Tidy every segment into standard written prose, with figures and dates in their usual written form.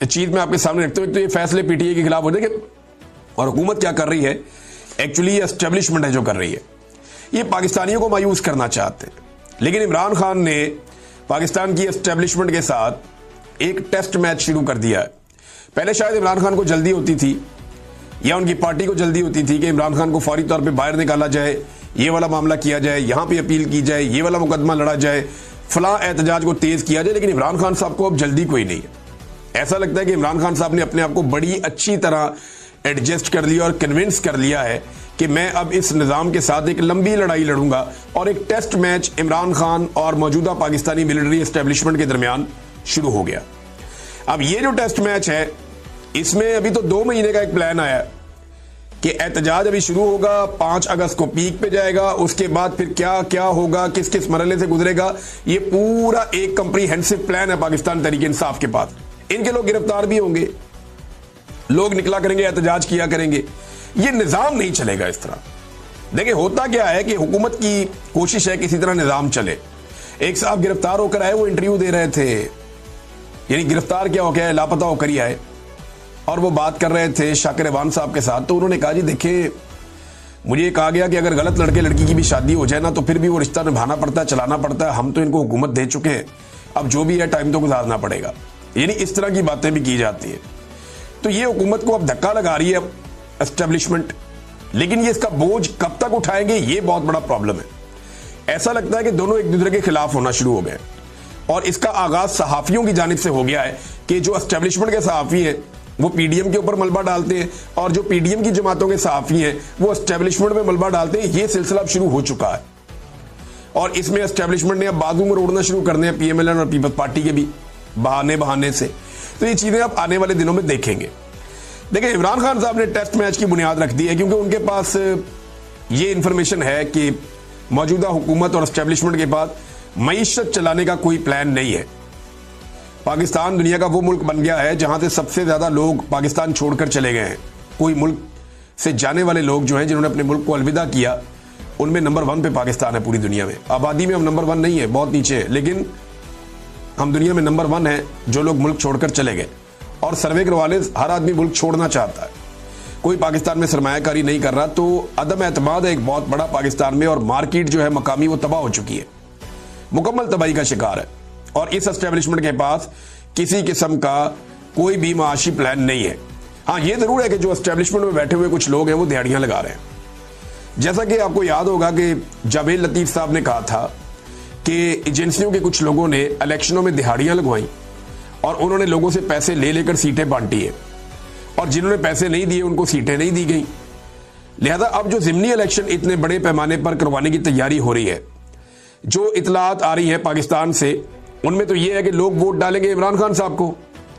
चीज मैं आपके सामने रखते हुए, तो ये फैसले पीटीआई के खिलाफ हो जाएंगे और हुकूमत क्या कर रही है, एक्चुअली एस्टेब्लिशमेंट है जो कर रही है, ये पाकिस्तानियों को मायूस करना चाहते हैं। लेकिन इमरान खान ने पाकिस्तान की एस्टेब्लिशमेंट के साथ एक टेस्ट मैच शुरू कर दिया है। पहले शायद इमरान खान को जल्दी होती थी या उनकी पार्टी को जल्दी होती थी कि इमरान खान को फौरी तौर पे बाहर निकाला जाए, ये वाला मामला किया जाए, यहां पे अपील की जाए, ये वाला मुकदमा लड़ा जाए, फलां एहतजाज को तेज किया जाए। लेकिन इमरान खान साहब को अब जल्दी कोई नहीं है। ऐसा लगता है कि इमरान खान साहब ने अपने आप को बड़ी अच्छी तरह एडजस्ट कर लिया और कन्विंस कर लिया है कि मैं अब इस निज़ाम के साथ एक लंबी लड़ाई लड़ूंगा। और एक टेस्ट मैच इमरान खान और मौजूदा पाकिस्तानी मिलिट्री एस्टेब्लिशमेंट के दरमियान शुरू हो गया। अब ये जो टेस्ट मैच है, इसमें अभी तो 2 महीने का एक प्लान आया कि एहतजाज अभी शुरू होगा, 5 अगस्त को पीक पे जाएगा, उसके बाद फिर क्या क्या होगा, किस किस मरहले से गुजरेगा, ये पूरा एक कंप्रीहेंसिव प्लान है पाकिस्तान तहरीक इंसाफ के पास। इनके लोग गिरफ्तार भी होंगे, लोग निकला करेंगे, एहतजाज किया करेंगे। ये निजाम नहीं चलेगा इस तरह। देखिए होता क्या है कि हुकूमत की कोशिश है किसी तरह निजाम चले। एक साहब गिरफ्तार होकर आए, वो इंटरव्यू दे रहे थे, यानी गिरफ्तार क्या हो गया, लापता होकर ही आए, और वो बात कर रहे थे शाकिर अवान साहब के साथ। तो उन्होंने कहा जी देखिए, मुझे ये कहा गया कि अगर गलत लड़के लड़की की भी शादी हो जाए ना, तो फिर भी वो रिश्ता निभाना पड़ता है, चलाना पड़ता है। हम तो इनको हुकूमत दे चुके हैं, अब जो भी है टाइम तो गुजारना पड़ेगा। यानी इस तरह की बातें भी की जाती है। तो ये हुकूमत को अब धक्का लगा रही है एस्टेब्लिशमेंट, लेकिन ये इसका बोझ कब तक उठाएंगे, ये बहुत बड़ा प्रॉब्लम है। ऐसा लगता है कि दोनों एक दूसरे के खिलाफ होना शुरू हो गए, और इसका आगाज सहाफियों की जानिब से हो गया है कि जो एस्टेब्लिशमेंट के सहाफी हैं वो पीडीएम के ऊपर मलबा डालते हैं, और जो पीडीएम की जमातों के सहाफी हैं वो एस्टेब्लिशमेंट में मलबा डालते हैं। ये सिलसिला अब शुरू हो चुका है, और इसमें एस्टेब्लिशमेंट ने अब बाजू में रोड़ना शुरू करने हैं पीएमएलएन और पीपल्स पार्टी के भी बहाने से। तो ये चीजें आप आने वाले दिनों में देखेंगे। देखिए इमरान खान साहब ने टेस्ट मैच की बुनियाद रख दी है, क्योंकि उनके पास ये इंफॉर्मेशन है कि मौजूदा हुकूमत और एस्टेब्लिशमेंट के पास मईशत चलाने का कोई प्लान नहीं है। पाकिस्तान दुनिया का वो मुल्क बन गया है जहां से सबसे ज्यादा लोग पाकिस्तान छोड़कर चले गए हैं। कोई मुल्क से जाने वाले लोग जो हैं, जिन्होंने अपने मुल्क को अलविदा किया, उनमें नंबर 1 पे पाकिस्तान है पूरी दुनिया में। आबादी में हम नंबर 1 नहीं है, बहुत नीचे है, लेकिन हम दुनिया में नंबर 1 है जो लोग मुल्क छोड़कर चले गए। और सर्वे करवा ले, हर आदमी मुल्क छोड़ना चाहता है, कोई पाकिस्तान में सरमायाकारी नहीं कर रहा। तो अदम एतमाद है एक बहुत बड़ा पाकिस्तान में, और मार्केट जो है मकामी वो तबाह हो चुकी है, मुकम्मल तबाही का शिकार है। और इस एस्टेब्लिशमेंट के पास किसी किस्म का कोई भी माशी प्लान नहीं है। हाँ, ये जरूर है कि जो एस्टेब्लिशमेंट में बैठे हुए कुछ लोग हैं वो दिहाड़ियां लगा रहे हैं। जैसा कि आपको याद होगा कि जावेद लतीफ साहब ने कहा था कि एजेंसियों के कुछ लोगों ने इलेक्शनों में दिहाड़ियां लगवाई और उन्होंने लोगों से पैसे ले लेकर सीटें बांटी है, और जिन्होंने पैसे नहीं दिए उनको सीटें नहीं दी गई। लिहाजा अब जो ज़िमनी इलेक्शन इतने बड़े पैमाने पर करवाने की तैयारी हो रही है, जो इतलात आ रही है पाकिस्तान से, उनमें तो यह है कि लोग वोट डालेंगे इमरान खान साहब को,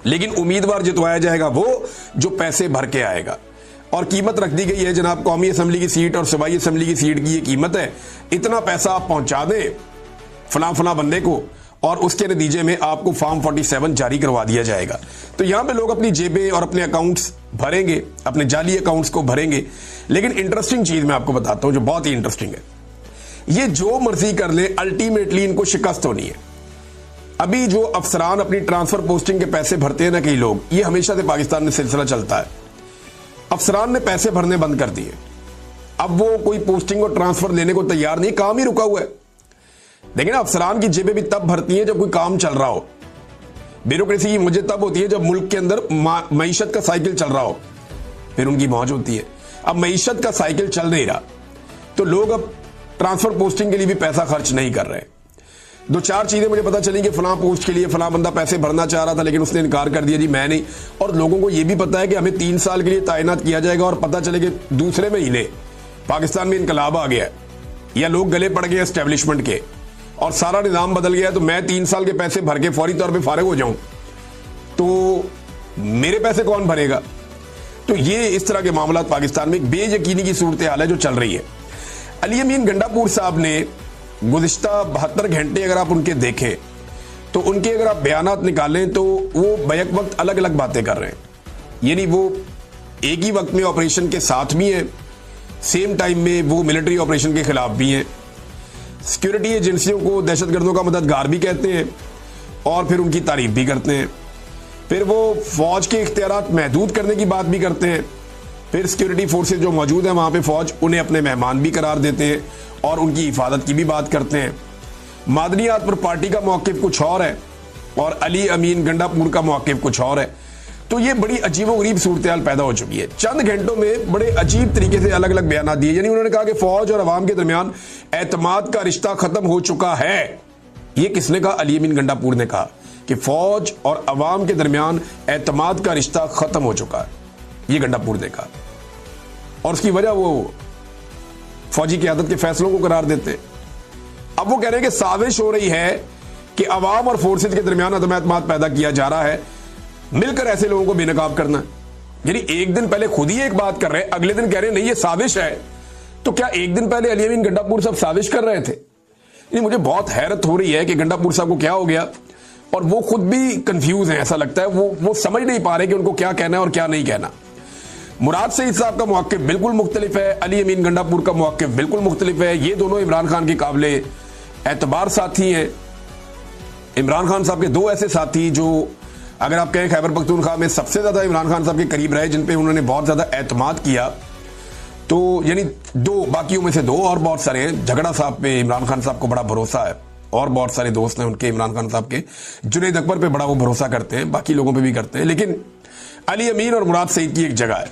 लेकिन उम्मीदवार जितवाया जाएगा वो जो पैसे भर के आएगा। और कीमत रख दी गई है जनाब, कौमी असम्बली की सीट और सूबाई असम्बली की सीट की ये कीमत है, इतना पैसा आप पहुंचा दें फला बंदे को, और उसके नतीजे में आपको फॉर्म 47 जारी करवा दिया जाएगा। तो यहां पे लोग अपनी जेबें और अपने अकाउंट्स भरेंगे, अपने जाली अकाउंट्स को भरेंगे। लेकिन इंटरेस्टिंग चीज मैं आपको बताता हूं जो बहुत ही इंटरेस्टिंग है, ये जो मर्जी कर ले अल्टीमेटली इनको शिकस्त होनी है। अभी जो अफसरान अपनी ट्रांसफर पोस्टिंग के पैसे भरते हैं ना कई लोग, ये हमेशा से पाकिस्तान में सिलसिला चलता है। अफसरान ने पैसे भरने बंद कर दिए, अब वो कोई पोस्टिंग और ट्रांसफर लेने को तैयार नहीं, काम ही रुका हुआ है। देखिए ना, अफसरान की जेबें भी तब भरती हैं जब कोई काम चल रहा हो। ब्यूरोक्रेसी की मुझे तब होती है जब मुल्क के अंदर मईशत का साइकिल चल रहा हो, फिर उनकी मौज होती है। अब मईशत का साइकिल चल नहीं रहा, तो लोग अब ट्रांसफर पोस्टिंग के लिए भी पैसा खर्च नहीं कर रहे। 2-4 चीजें मुझे पता चली कि फलां पोस्ट के लिए फलां बंदा पैसे भरना चाह रहा था, लेकिन उसने इनकार कर दिया, जी मैं नहीं। और लोगों को यह भी पता है कि हमें 3 साल के लिए तैनात किया जाएगा, और पता चले कि दूसरे महीने पाकिस्तान में इनकलाब आ गया या लोग गले पड़ गए एस्टेब्लिशमेंट के और सारा निजाम बदल गया, तो मैं 3 साल के पैसे भर के फौरी तौर पर फारिग हो जाऊं, तो मेरे पैसे कौन भरेगा? तो ये इस तरह के मामला पाकिस्तान में एक बेयकीनी की सूरत हाल है जो चल रही है। अली अमीन गंडापुर साहब ने गुज़िश्ता 72 घंटे अगर आप उनके देखें, तो उनके अगर आप बयानात निकालें तो वो बैक वक्त अलग अलग बातें कर रहे हैं। यानी वो एक ही वक्त में ऑपरेशन के साथ भी हैं, सेम टाइम में वो मिलिट्री ऑपरेशन के खिलाफ भी हैं, सिक्योरिटी एजेंसियों को दहशतगर्दों का मददगार भी कहते हैं और फिर उनकी तारीफ भी करते हैं। फिर वो फौज के इख्तियारात महदूद करने की बात भी करते हैं। फिर सिक्योरिटी फोर्सेज जो मौजूद हैं वहां पे फौज उन्हें अपने मेहमान भी करार देते हैं और उनकी हिफाजत की भी बात करते हैं। मादनियात पर पार्टी का मौक़िफ़ कुछ और है और अली अमीन गंडापुर का मौक़िफ़ कुछ और है। तो ये बड़ी अजीबोगरीब सूरत हाल पैदा हो चुकी है। चंद घंटों में बड़े अजीब तरीके से अलग अलग बयान दिए। यानी उन्होंने कहा कि फौज और अवाम के दरमियान एतमाद का रिश्ता खत्म हो चुका है। ये किसने कहा? अली अमीन गंडापुर ने कहा कि फौज और अवाम के दरमियान एतमाद का रिश्ता खत्म हो चुका है, ये गंडापुर ने कहा। और उसकी वजह वो फौजी क़यादत के फैसलों को करार देते। अब वो कह रहे हैं कि साजिश हो रही है कि अवाम और फोर्सेज के दरमियान अदम एतमाद पैदा किया जा रहा है, मिलकर ऐसे लोगों को बेनकाब करना। यानी एक दिन पहले खुद ही एक बात कर रहे हैं, अगले दिन कह रहे हैं नहीं ये साजिश है। तो क्या एक दिन पहले अली अमीन गंडापुर साहब साजिश कर रहे थे? यानी मुझे बहुत हैरत हो रही है कि गंडापुर साहब को क्या हो गया और वो खुद भी कंफ्यूज हैं। ऐसा लगता है वो समझ नहीं पा रहे कि उनको क्या कहना है और क्या नहीं कहना। मुराद सईद साहब का मौक़िफ़ बिल्कुल मुख्तलिफ है, अली अमीन गंडापुर का मौक़िफ़ बिल्कुल मुख्तलिफ है। ये दोनों इमरान खान के काबिले एतबार साथी हैं। इमरान खान साहब के दो ऐसे साथी जो अगर आप कहें खैबर पख्तूनख्वा में सबसे ज्यादा इमरान खान साहब के करीब रहे, जिन पे उन्होंने बहुत ज्यादा एतमाद किया, तो यानी दो, बाकियों में से दो और बहुत सारे हैं। झगड़ा साहब पे इमरान खान साहब को बड़ा भरोसा है और बहुत सारे दोस्त हैं उनके इमरान खान साहब के। जुनैद अकबर पे बड़ा वो भरोसा करते हैं, बाकी लोगों पे भी करते हैं। लेकिन अली अमीन और मुराद सईद की एक जगह है।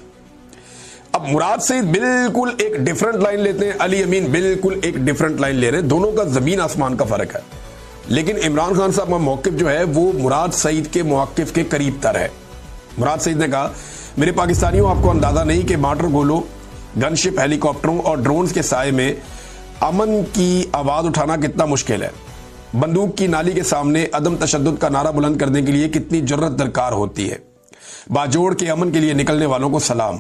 अब मुराद सईद बिल्कुल एक डिफरेंट लाइन लेते हैं, अली अमीन बिल्कुल एक डिफरेंट लाइन ले रहे हैं। दोनों का जमीन आसमान का फर्क है। लेकिन इमरान खान साहब का मौक़िफ़ जो है वो मुराद सईद के मौक़िफ़ के करीब तर है। मुराद सईद ने कहा, मेरे पाकिस्तानियों, आपको अंदाजा नहीं कि मार्टर गोलों, गनशिप, हेलीकॉप्टरों और ड्रोन्स के साए में अमन की आवाज़ उठाना कितना मुश्किल है। बंदूक की नाली के सामने अदम तशद्दुद का नारा बुलंद करने के लिए कितनी जुर्रत दरकार होती है। बाजोड़ के अमन के लिए निकलने वालों को सलाम।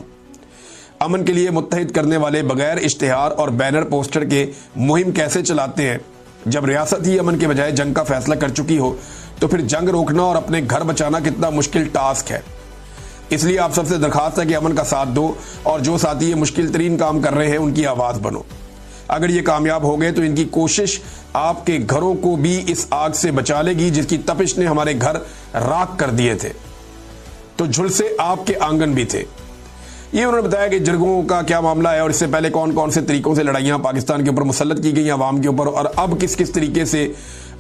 अमन के लिए मुत्तहिद करने वाले बगैर इश्तिहार और बैनर पोस्टर के मुहिम कैसे चलाते हैं? जब रियासत ही अमन के बजाय जंग का फैसला कर चुकी हो तो फिर जंग रोकना और अपने घर बचाना कितना मुश्किल टास्क है। इसलिए आप सबसे दरखास्त है कि अमन का साथ दो और जो साथी ये मुश्किल तरीन काम कर रहे हैं उनकी आवाज़ बनो। अगर ये कामयाब हो गए तो इनकी कोशिश आपके घरों को भी इस आग से बचा लेगी जिसकी तपिश ने हमारे घर राख कर दिए थे, तो झुलसे आपके आंगन भी थे। ये उन्होंने बताया कि जिरगों का क्या मामला है और इससे पहले कौन कौन से तरीकों से लड़ाइयाँ पाकिस्तान के ऊपर मुसल्लत की गई अवाम के ऊपर, और अब किस किस तरीके से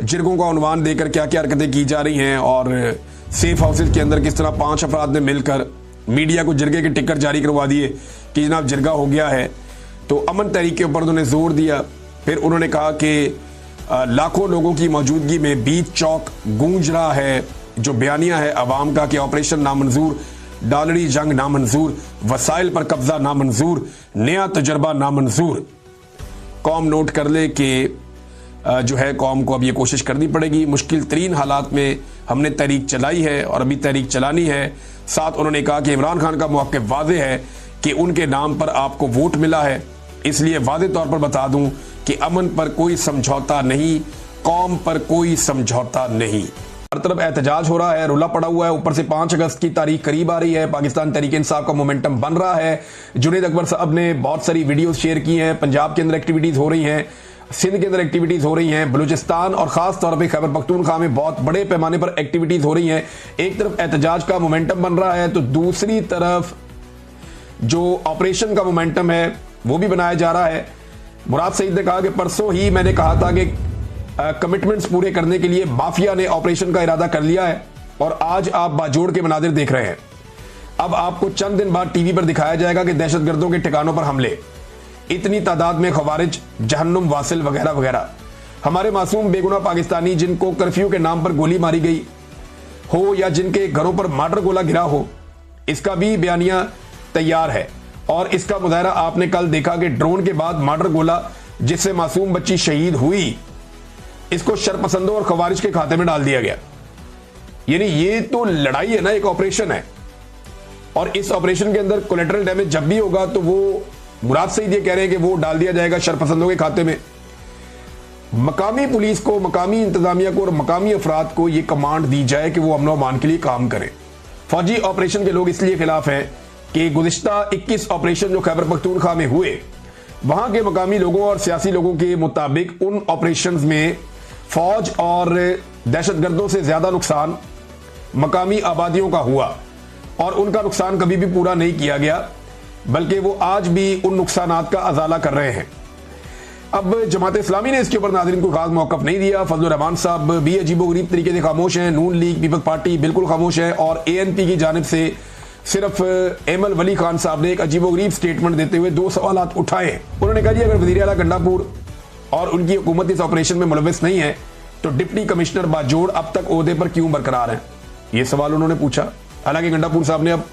जिरगों का उन्वान देकर क्या क्या हरकतें की जा रही हैं, और सेफ हाउसेज के अंदर किस तरह 5 अफराद ने मिलकर मीडिया को जिरगे के टिकट जारी करवा दिए कि जनाब जिरगा हो गया है। तो अमन तहरीक के ऊपर उन्होंने जोर दिया। फिर उन्होंने कहा कि लाखों लोगों की मौजूदगी में बीच चौक गूंज रहा है जो बयानिया है अवाम का कि ऑपरेशन नामंजूर, डॉलरी जंग नामंजूर, वसाइल पर कब्जा नामंजूर, नया तजर्बा नामंजूर। कौम नोट कर ले कि जो है कौम को अब ये कोशिश करनी पड़ेगी। मुश्किल तरीन हालात में हमने तहरीक चलाई है और अभी तहरीक चलानी है। साथ उन्होंने कहा कि इमरान खान का मौक़िफ़ वाज़ेह है कि उनके नाम पर आपको वोट मिला है, इसलिए वाज़ेह तौर पर बता दूं कि अमन पर कोई समझौता नहीं, कौम पर कोई समझौता नहीं। हर तरफ एहतजाज हो रहा है, रुला पड़ा हुआ है। ऊपर से 5 अगस्त की तारीख करीब आ रही है, पाकिस्तान तहरीक इंसाफ का मोमेंटम बन रहा है। जुनैद अकबर साहब ने बहुत सारी वीडियोस शेयर की हैं। पंजाब के अंदर एक्टिविटीज़ हो रही हैं, सिंध के अंदर एक्टिविटीज़ हो रही हैं, बलूचिस्तान और ख़ास तौर पर खैबर पख्तूनख्वा में बहुत बड़े पैमाने पर एक्टिविटीज़ हो रही हैं। एक तरफ एहतजाज का मोमेंटम बन रहा है तो दूसरी तरफ जो ऑपरेशन का मोमेंटम है वो भी बनाया जा रहा है। मुराद सईद ने कहा कि परसों ही मैंने कहा था कि कमिटमेंट्स पूरे करने के लिए माफिया ने ऑपरेशन का इरादा कर लिया है और आज आप बाजोड़ के मनाजिर देख रहे हैं। अब आपको चंद दिन बाद टीवी पर दिखाया जाएगा कि दहशतगर्दों के ठिकानों पर हमले, इतनी तादाद में खवारिज, जहन्नुम वासिल वगैरह वगैरह। हमारे मासूम बेगुनाह पाकिस्तानी जिनको कर्फ्यू के नाम पर गोली मारी गई हो या जिनके घरों पर मार्टर गोला गिरा हो, इसका भी बयानिया तैयार है। और इसका मुजाहरा आपने कल देखा कि ड्रोन के बाद मार्टर गोला जिससे मासूम बच्ची शहीद हुई, इसको शरपसंदों और खवारिज के खाते में डाल दिया गया। यानी ये तो लड़ाई है ना, एक ऑपरेशन है, और इस ऑपरेशन के अंदर कोलेटरल डैमेज जब भी होगा तो वो मुराद सईद ये कह रहे हैं कि वो डाल दिया जाएगा शरपसंदों के खाते में। मकामी पुलिस को, मकामी इंतजामिया को और मकामी अफराद को ये कमांड दी जाए कि वो अमन व अमान के लिए काम करें। फौजी ऑपरेशन के लोग इसलिए खिलाफ हैं कि गुज़िश्ता 21 ऑपरेशन जो खैबर पख्तूनख्वा में हुए, वहां के मकामी लोगों और सियासी लोगों के मुताबिक उन ऑपरेशंस में फौज और दहशतगर्दों से ज्यादा नुकसान मकामी आबादियों का हुआ और उनका नुकसान कभी भी पूरा नहीं किया गया, बल्कि वो आज भी उन नुकसानात का अजाला कर रहे हैं। अब जमात इस्लामी ने इसके ऊपर नाज़रीन को खास मौक़िफ़ नहीं दिया। फजलुर रहमान साहब भी अजीबोगरीब तरीके से खामोश हैं, नून लीग पीपल्स पार्टी बिल्कुल खामोश है, और ANP की जानिब से सिर्फ एमल वली खान साहब ने एक अजीबोगरीब स्टेटमेंट देते हुए 2 सवाल उठाए। उन्होंने कहा जी अगर वज़ीर आला गंडापुर और उनकी हुकूमत इस ऑपरेशन में मुलव्वस नहीं है तो डिप्टी कमिश्नर बाजोड़ अब तक ओहदे पर क्यों बरकरार हैं, ये सवाल उन्होंने पूछा। हालांकि गंडापुर साहब ने अब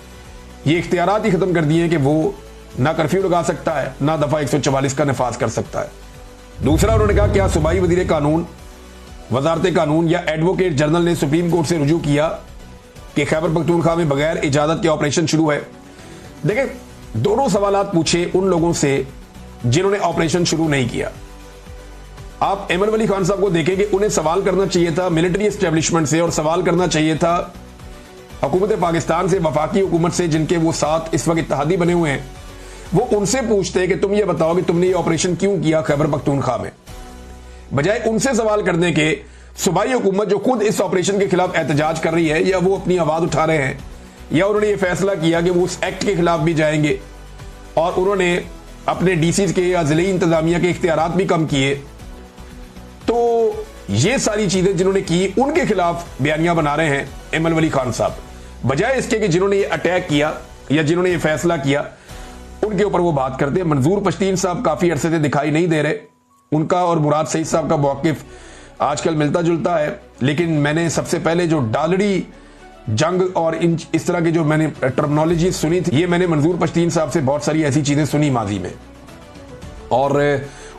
ये इख्तियारात ही खत्म कर दिए हैं कि वो ना कर्फ्यू लगा सकता है, ना दफा 144 का नफाज कर सकता है। दूसरा उन्होंने कहा क्या सूबाई वजीर कानून, वजारत कानून या एडवोकेट जनरल ने सुप्रीम कोर्ट से रुजू किया कि खैबर पख्तूनख्वा में बगैर इजाजत के ऑपरेशन शुरू है। देखें, दोनों सवाल पूछे उन लोगों से जिन्होंने ऑपरेशन शुरू नहीं किया। आप एमल वली खान साहब को देखें कि उन्हें सवाल करना चाहिए था मिलिट्री एस्टेब्लिशमेंट से, और सवाल करना चाहिए था हुकूमत पाकिस्तान से, वफाकी हुकूमत से, जिनके वो साथ इस वक्त इत्तेहादी बने हुए हैं। वो उनसे पूछते कि तुम ये बताओ कि तुमने ये ऑपरेशन क्यों किया खैबर पख्तूनख्वा में, बजाय उनसे सवाल करने के सूबाई हुकूमत जो खुद इस ऑपरेशन के खिलाफ एहतजाज कर रही है, या वो अपनी आवाज उठा रहे हैं, या उन्होंने ये फैसला किया कि वो उस एक्ट के खिलाफ भी जाएंगे, और उन्होंने अपने डीसीज के या जिले इंतजामिया के इख्तियारात भी कम किए। तो ये सारी चीजें जिन्होंने की उनके खिलाफ बयानियां बना रहे हैं एमल वली खान साहब, बजाय इसके कि जिन्होंने ये अटैक किया या जिन्होंने ये फैसला किया उनके ऊपर वो बात करते हैं। मंजूर पश्तीन साहब काफी अरसे से दिखाई नहीं दे रहे, उनका और मुराद सईद साहब का मौकिफ आजकल मिलता जुलता है, लेकिन मैंने सबसे पहले जो डालड़ी जंग और इस तरह की जो मैंने टर्मिनोलॉजी सुनी थी, ये मैंने मंजूर पश्तीन साहब से बहुत सारी ऐसी चीजें सुनी माजी में, और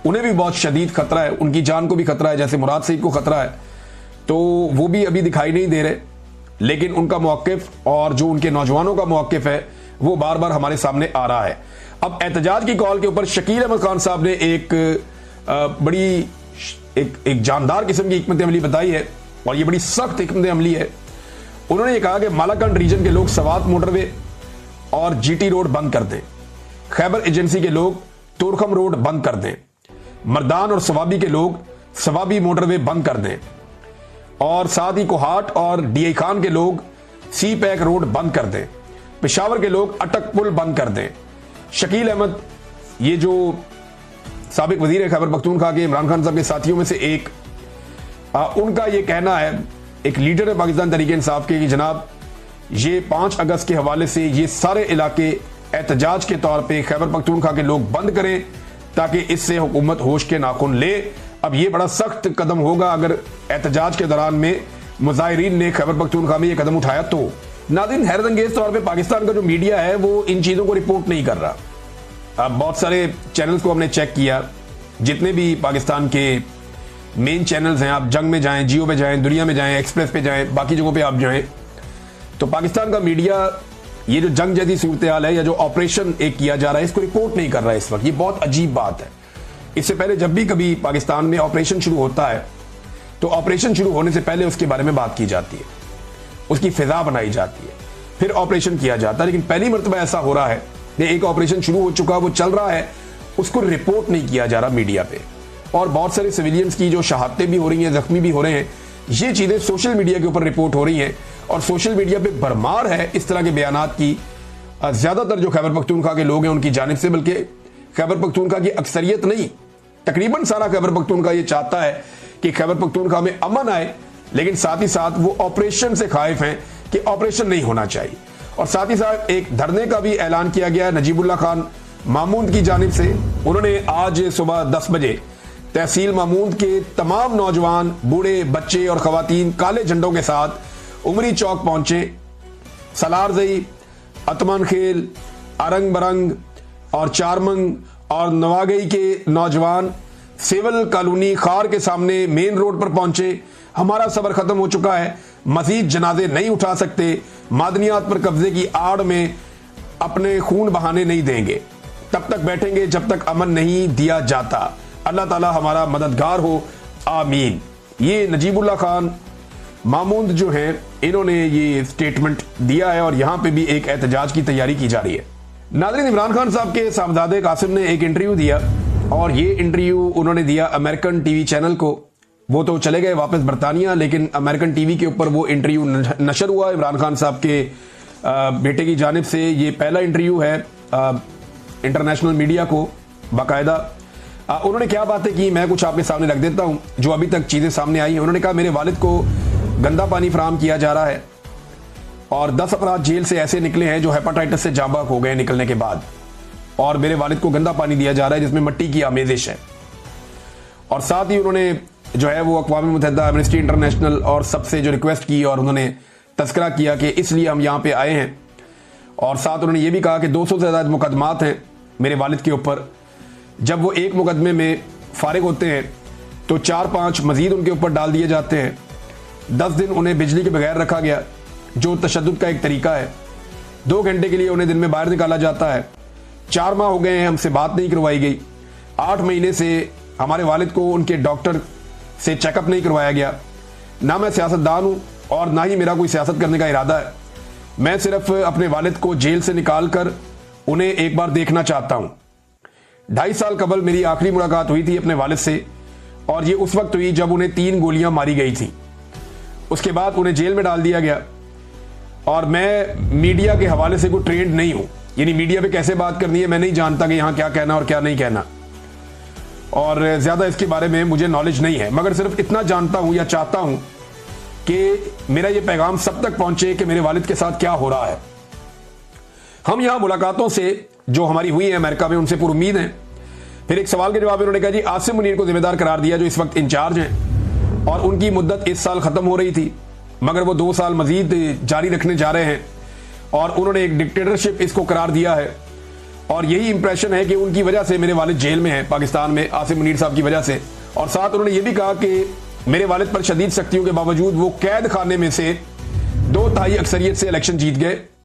उन्हें भी बहुत शदीद खतरा है, उनकी जान को भी खतरा है, जैसे मुराद सईद को खतरा है। तो वो भी अभी दिखाई नहीं दे रहे, लेकिन उनका मौकिफ और जो उनके नौजवानों का मौकिफ है वो बार बार हमारे सामने आ रहा है। अब एहतजाज की कॉल के ऊपर शकील अहमद खान साहब ने एक बड़ी एक जानदार किस्म की हिकमत अमली बताई है, और ये बड़ी सख्त हिकमत अमली है। उन्होंने ये कहा कि मालाकंड रीजन के लोग सवात मोटरवे और GT रोड बंद कर दें, खैबर एजेंसी के लोग तुरखम रोड बंद कर दें, मर्दान और सवाबी के लोग सवाबी मोटरवे बंद कर दें, और साथ ही कोहाट और DI खान के लोग सी पैक रोड बंद कर दें, पेशावर के लोग अटक पुल बंद कर दें। शकील अहमद, ये जो साबिक वजीर है खैबर पख्तूनख्वा के, इमरान खान साहब के साथियों में से एक, उनका ये कहना है, एक लीडर है पाकिस्तान तहरीक इंसाफ के, कि जनाब ये 5 अगस्त के हवाले से ये सारे इलाके एहतजाज के तौर पे खैबर पख्तूनख्वा के लोग बंद करें ताकि इससे हुकूमत होश के नाखून ले। अब ये बड़ा सख्त कदम होगा अगर एहतजाज के दौरान में मुजाहिरीन ने खैबर पख्तूनख्वा में ये कदम उठाया तो। नाज़रीन, हैरत अंगेज तौर पे पाकिस्तान का जो मीडिया है वो इन चीज़ों को रिपोर्ट नहीं कर रहा। अब बहुत सारे चैनल्स को हमने चेक किया, जितने भी पाकिस्तान के मेन चैनल्स हैं, आप जंग में जाएं, जियो पे जाएं, दुनिया में जाएं, एक्सप्रेस पे जाएं, बाकी जगहों पे आप जाएं, तो पाकिस्तान का मीडिया ये जो जंग जैसी सूरत हाल है या जो ऑपरेशन एक किया जा रहा है इसको रिपोर्ट नहीं कर रहा है इस वक्त। ये बहुत अजीब बात है। इससे पहले जब भी कभी पाकिस्तान में ऑपरेशन शुरू होता है तो ऑपरेशन शुरू होने से पहले उसके बारे में बात की जाती है, उसकी फिजा बनाई जाती है, फिर ऑपरेशन किया जाता है। लेकिन पहली मरतबा ऐसा हो रहा है कि एक ऑपरेशन शुरू हो चुका, वो चल रहा है, उसको रिपोर्ट नहीं किया जा रहा मीडिया पे, और बहुत सारे सिविलियंस की जो शहादतें भी हो रही हैं, जख्मी भी हो रहे हैं, ये चीजें सोशल मीडिया के ऊपर रिपोर्ट हो रही हैं, और सोशल मीडिया पे भरमार है इस तरह के बयानात की। ज्यादातर जो खैबर पख्तूनख्वा के लोग हैं उनकी जानिब से, बल्कि खैबर पख्तूनख्वा की अक्सरियत नहीं, तकरीबन सारा खैबर पख्तूनख्वा ये चाहता है कि खैबर पख्तूनख्वा में अमन आए, लेकिन साथ ही साथ वो ऑपरेशन से खाइफ हैं कि ऑपरेशन नहीं होना चाहिए। और साथ ही साथ एक धरने का भी ऐलान किया गया है नजीबुल्लाह खान मामूद की जानिब से। उन्होंने आज सुबह 10 बजे तहसील मामूद के तमाम नौजवान, बूढ़े, बच्चे और खवातीन काले झंडों के साथ उमरी चौक पहुंचे। सलारजई, अतमन खेल, अरंग बरंग और चारमंग और नवागई के नौजवान सेवल कॉलोनी खार के सामने मेन रोड पर पहुंचे। हमारा सबर खत्म हो चुका है, मजीद जनाजे नहीं उठा सकते, मादनियात पर कब्जे की आड़ में अपने खून बहाने नहीं देंगे, तब तक बैठेंगे जब तक अमन नहीं दिया जाता। अल्लाह ताला हमारा मददगार हो, आमीन। ये नजीबुल्लाह खान मामूद जो हैं, इन्होंने ये स्टेटमेंट दिया है, और यहां पे भी एक एहतजाज की तैयारी की जा रही है। नाज़रीन, इमरान खान साहब के साहबजादे कासिम ने एक इंटरव्यू दिया, और ये इंटरव्यू उन्होंने दिया अमेरिकन टीवी चैनल को। वो तो चले गए वापस बरतानिया, लेकिन अमेरिकन टीवी के ऊपर वो इंटरव्यू नशर हुआ इमरान खान साहब के बेटे की जानिब से। ये पहला इंटरव्यू है इंटरनेशनल मीडिया को बाकायदा। उन्होंने क्या बातें की मैं कुछ आपके सामने रख देता हूं जो अभी तक चीज़ें सामने आई हैं। उन्होंने कहा मेरे वालिद को गंदा पानी फराहम किया जा रहा है और 10 अपराध जेल से ऐसे निकले हैं जो हेपाटाइटिस से जाँ बाक हो गए निकलने के बाद, और मेरे वालिद को गंदा पानी दिया जा रहा है जिसमें मिट्टी की आमेजिश है। और साथ ही उन्होंने जो है वो अक़वाम मुत्तहिदा, एमनेस्टी इंटरनेशनल और सबसे जो रिक्वेस्ट की और उन्होंने तस्करा किया कि इसलिए हम यहाँ पे आए हैं। और साथ उन्होंने ये भी कहा कि 200 से ज़्यादा मुकदमात हैं मेरे वालिद के ऊपर। जब वो एक मुकदमे में फारिग होते हैं तो 4-5 मजीद उनके ऊपर डाल दिए जाते हैं। 10 दिन उन्हें बिजली के बगैर रखा गया जो तशद्दुद का एक तरीका है। 2 घंटे के लिए उन्हें दिन में बाहर निकाला जाता है। 4 माह हो गए हैं हमसे बात नहीं करवाई गई। 8 महीने से हमारे वालिद को उनके डॉक्टर से चेकअप नहीं करवाया गया। ना मैं सियासतदान हूँ और ना ही मेरा कोई सियासत करने का इरादा है। मैं सिर्फ अपने वालिद को जेल से निकाल कर उन्हें एक बार देखना चाहता हूँ। 2.5 साल कबल मेरी आखिरी मुलाकात हुई थी अपने वालिद से और ये उस वक्त हुई जब उन्हें 3 गोलियां मारी गई थी। उसके बाद उन्हें जेल में डाल दिया गया। और मैं मीडिया के हवाले से कोई ट्रेंड नहीं हूं, यानी मीडिया पे कैसे बात करनी है मैं नहीं जानता कि यहां क्या कहना और क्या नहीं कहना, और ज्यादा इसके बारे में मुझे नॉलेज नहीं है। मगर सिर्फ इतना जानता हूं या चाहता हूं कि मेरा ये पैगाम सब तक पहुंचे कि मेरे वालिद के साथ क्या हो रहा है। हम यहां मुलाकातों से जो हमारी हुई है अमेरिका में उनसे पूरी उम्मीद है। फिर एक सवाल के जवाब में उन्होंने कहा जी आसिम मुनीर को जिम्मेदार करार दिया जो इस वक्त इंचार्ज हैं और उनकी मुद्दत इस साल खत्म हो रही थी मगर वो 2 साल मजीद जारी रखने जा रहे हैं और उन्होंने एक डिक्टेटरशिप इसको करार दिया है। और यही इंप्रेशन है कि उनकी वजह से मेरे वालिद जेल में है पाकिस्तान में, आसिम मुनीर साहब की वजह से। और साथ उन्होंने ये भी कहा कि मेरे वालिद पर शदीद सख्तियों के बावजूद वो कैद खाने में से 2 तिहाई अक्सरियत से इलेक्शन जीत गए।